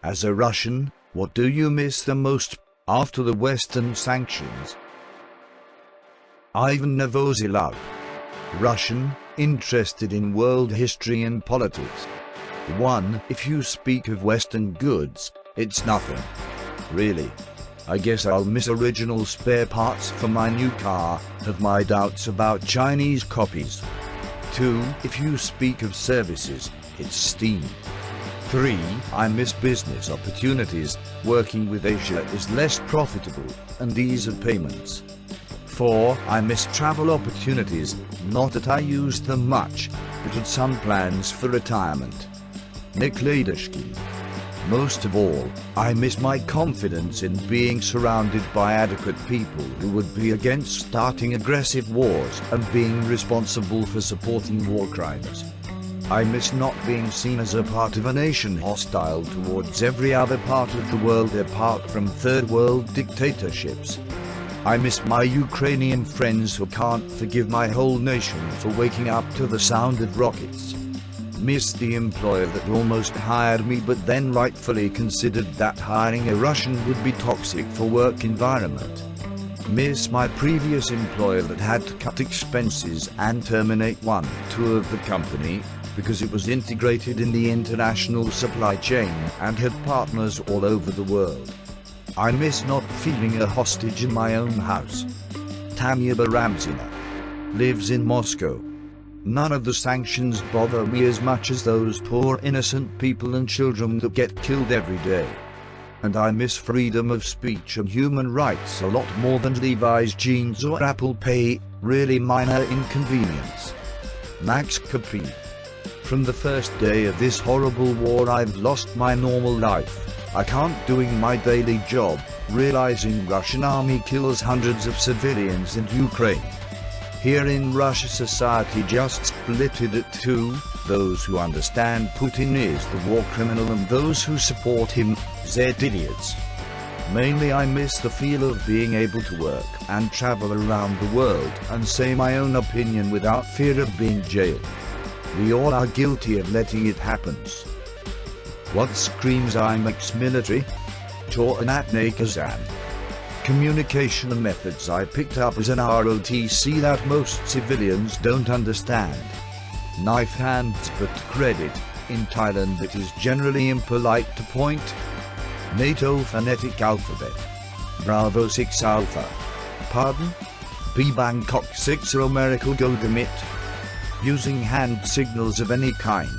As a Russian, what do you miss the most after the Western sanctions? Ivan Novozilov. Russian, interested in world history and politics. 1. If you speak of Western goods, it's nothing. Really. I guess I'll miss original spare parts for my new car, have my doubts about Chinese copies. 2. If you speak of services, it's Steam. 3. I miss business opportunities, working with Asia is less profitable, and ease of payments. 4. I miss travel opportunities, not that I use them much, but had some plans for retirement. Nick Ladishkin. Most of all, I miss my confidence in being surrounded by adequate people who would be against starting aggressive wars and being responsible for supporting war crimes. I miss not being seen as a part of a nation hostile towards every other part of the world apart from third world dictatorships. I miss my Ukrainian friends who can't forgive my whole nation for waking up to the sound of rockets. Miss the employer that almost hired me but then rightfully considered that hiring a Russian would be toxic for work environment. Miss my previous employer that had to cut expenses and terminate 1/2 of the company because it was integrated in the international supply chain and had partners all over the world. I miss not feeling a hostage in my own house. Tanya Baramzina lives in Moscow. None of the sanctions bother me as much as those poor innocent people and children that get killed every day. And I miss freedom of speech and human rights a lot more than Levi's jeans or Apple Pay, really minor inconvenience. Max Capri. From the first day of this horrible war I've lost my normal life. I can't doing my daily job, realizing Russian army kills hundreds of civilians in Ukraine. Here in Russia society just split it at two, those who understand Putin is the war criminal and those who support him, they're idiots. Mainly I miss the feel of being able to work and travel around the world and say my own opinion without fear of being jailed. We all are guilty of letting it happen. What screams I'm ex-military? Choranatne Kazan. Communication methods I picked up as an ROTC that most civilians don't understand. Knife hands but credit. In Thailand it is generally impolite to point. NATO phonetic alphabet. Bravo 6 Alpha. Pardon? B Bangkok 6 Romerical Godemit. Using hand signals of any kind.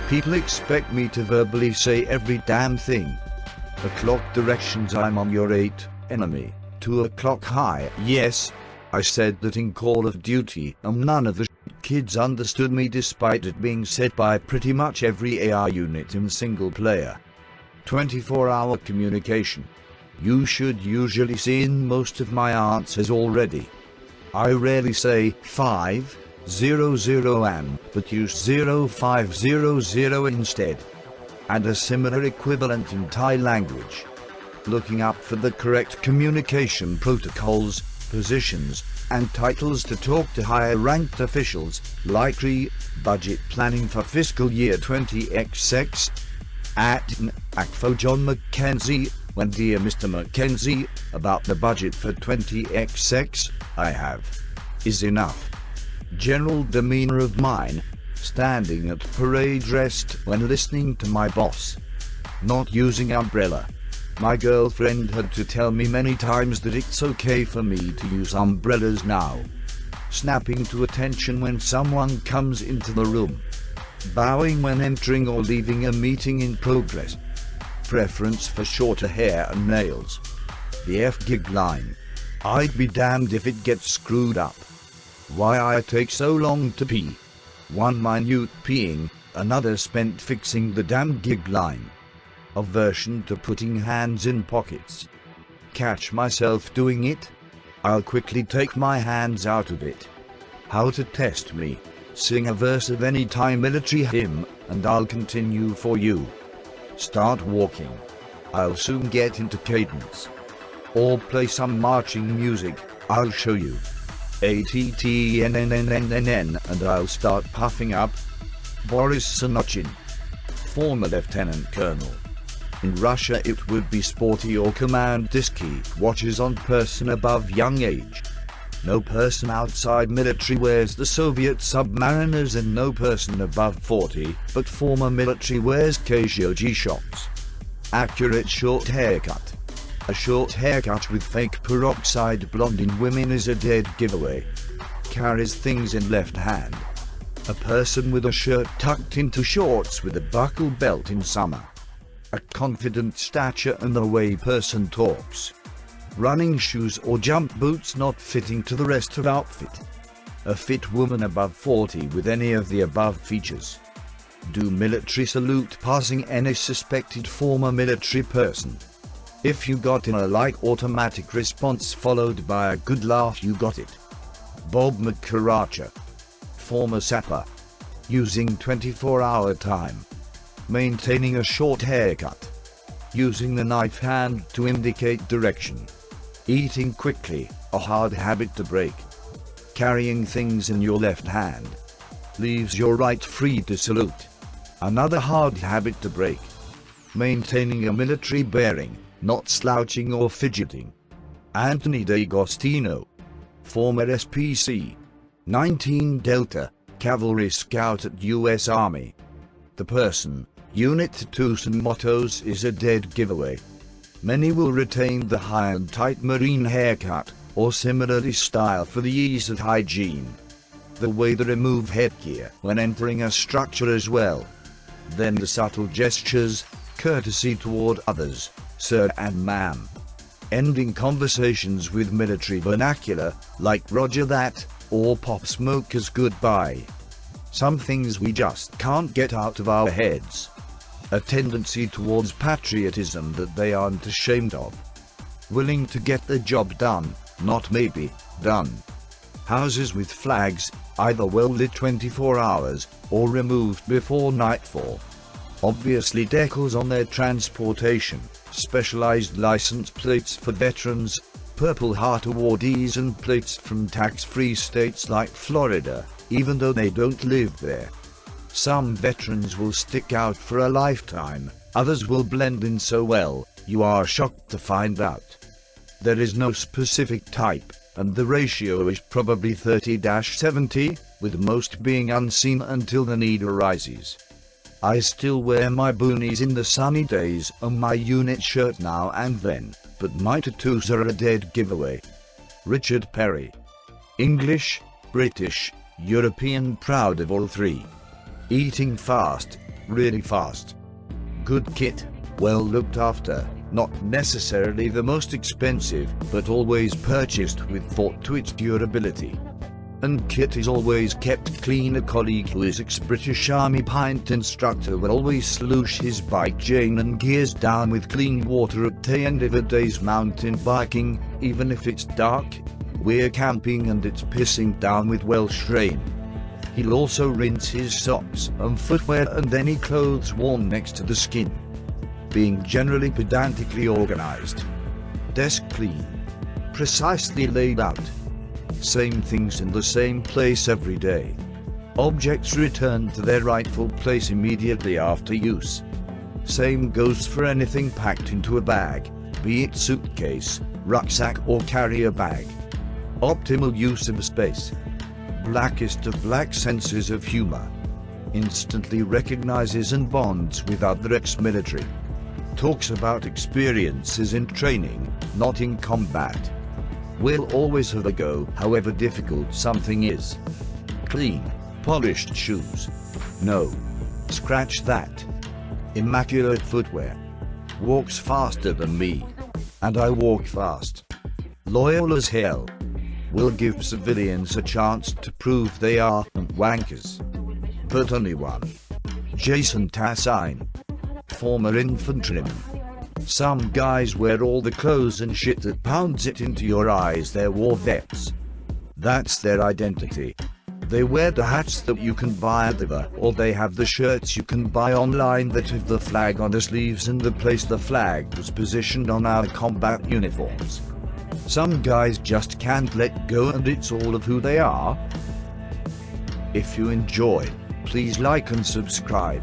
People expect me to verbally say every damn thing. O'clock directions I'm on your 8, enemy, 2 o'clock high. Yes, I said that in Call of Duty and none of the kids understood me despite it being said by pretty much every AI unit in single player. 24-hour communication. You should usually see in most of my answers already. I rarely say 500 am, but use 0500 instead. And a similar equivalent in Thai language. Looking up for the correct communication protocols, positions, and titles to talk to higher ranked officials, like budget planning for fiscal year 20XX. At ACFO John Mackenzie, when dear Mr. Mackenzie, about the budget for 20XX, I have. Is enough. General demeanor of mine, standing at parade rest when listening to my boss. Not using umbrella. My girlfriend had to tell me many times that it's okay for me to use umbrellas now. Snapping to attention when someone comes into the room. Bowing when entering or leaving a meeting in progress. Preference for shorter hair and nails. The F-gig line. I'd be damned if it gets screwed up. Why I take so long to pee. One minute peeing, another spent fixing the damn gig line. Aversion to putting hands in pockets. Catch myself doing it? I'll quickly take my hands out of it. How to test me? Sing a verse of any Thai military hymn, and I'll continue for you. Start walking. I'll soon get into cadence. Or play some marching music, I'll show you. ATTNNNNN and I'll start puffing up. Boris Sanochin. Former Lieutenant Colonel. In Russia it would be sporty or commandersky watches on person above young age. No person outside military wears the Soviet submariners, and no person above 40 but former military wears Casio G-Shocks. Accurate short haircut. A short haircut with fake peroxide blonde in women is a dead giveaway. Carries things in left hand. A person with a shirt tucked into shorts with a buckle belt in summer. A confident stature and the way person talks. Running shoes or jump boots not fitting to the rest of outfit. A fit woman above 40 with any of the above features. Do military salute passing any suspected former military person. If you got in a like automatic response followed by a good laugh, you got it. Bob McCaracha. Former sapper. Using 24-hour time. Maintaining a short haircut. Using the knife hand to indicate direction. Eating quickly, a hard habit to break. Carrying things in your left hand. Leaves your right free to salute. Another hard habit to break. Maintaining a military bearing, not slouching or fidgeting. Anthony D'Agostino. Former SPC. 19 Delta, Cavalry Scout at US Army. The person, unit, tattoos and mottos is a dead giveaway. Many will retain the high and tight marine haircut, or similarly style for the ease of hygiene. The way they remove headgear when entering a structure as well. Then the subtle gestures, courtesy toward others, sir and ma'am. Ending conversations with military vernacular, like Roger that, or Pop Smoker's goodbye. Some things we just can't get out of our heads. A tendency towards patriotism that they aren't ashamed of. Willing to get the job done, not maybe, done. Houses with flags, either well lit 24 hours, or removed before nightfall. Obviously decals on their transportation, specialized license plates for veterans, Purple Heart awardees and plates from tax-free states like Florida, even though they don't live there. Some veterans will stick out for a lifetime, others will blend in so well, you are shocked to find out. There is no specific type, and the ratio is probably 30-70, with most being unseen until the need arises. I still wear my boonies in the sunny days and my unit shirt now and then, but my tattoos are a dead giveaway. Richard Perry. English, British, European, proud of all three. Eating fast, really fast. Good kit, well looked after, not necessarily the most expensive, but always purchased with thought to its durability. And kit is always kept clean. A colleague who is ex-British Army pint instructor will always sluice his bike chain and gears down with clean water at the end of a day's mountain biking, even if it's dark, we're camping and it's pissing down with Welsh rain. He'll also rinse his socks and footwear and any clothes worn next to the skin. Being generally pedantically organized. Desk clean. Precisely laid out. Same things in the same place every day. Objects returned to their rightful place immediately after use. Same goes for anything packed into a bag, be it suitcase, rucksack or carrier bag. Optimal use of space. Blackest of black senses of humor. Instantly recognizes and bonds with other ex-military. Talks about experiences in training, not in combat. Will always have a go, however difficult something is. Clean, polished shoes. No. Scratch that. Immaculate footwear. Walks faster than me. And I walk fast. Loyal as hell. Will give civilians a chance to prove they aren't wankers. But only one. Jason Tassine. Former infantryman. Some guys wear all the clothes and shit that pounds it into your eyes. They're war vets. That's their identity. They wear the hats that you can buy at the bar, or they have the shirts you can buy online that have the flag on the sleeves and the place the flag was positioned on our combat uniforms. Some guys just can't let go and it's all of who they are. If you enjoyed, please like and subscribe.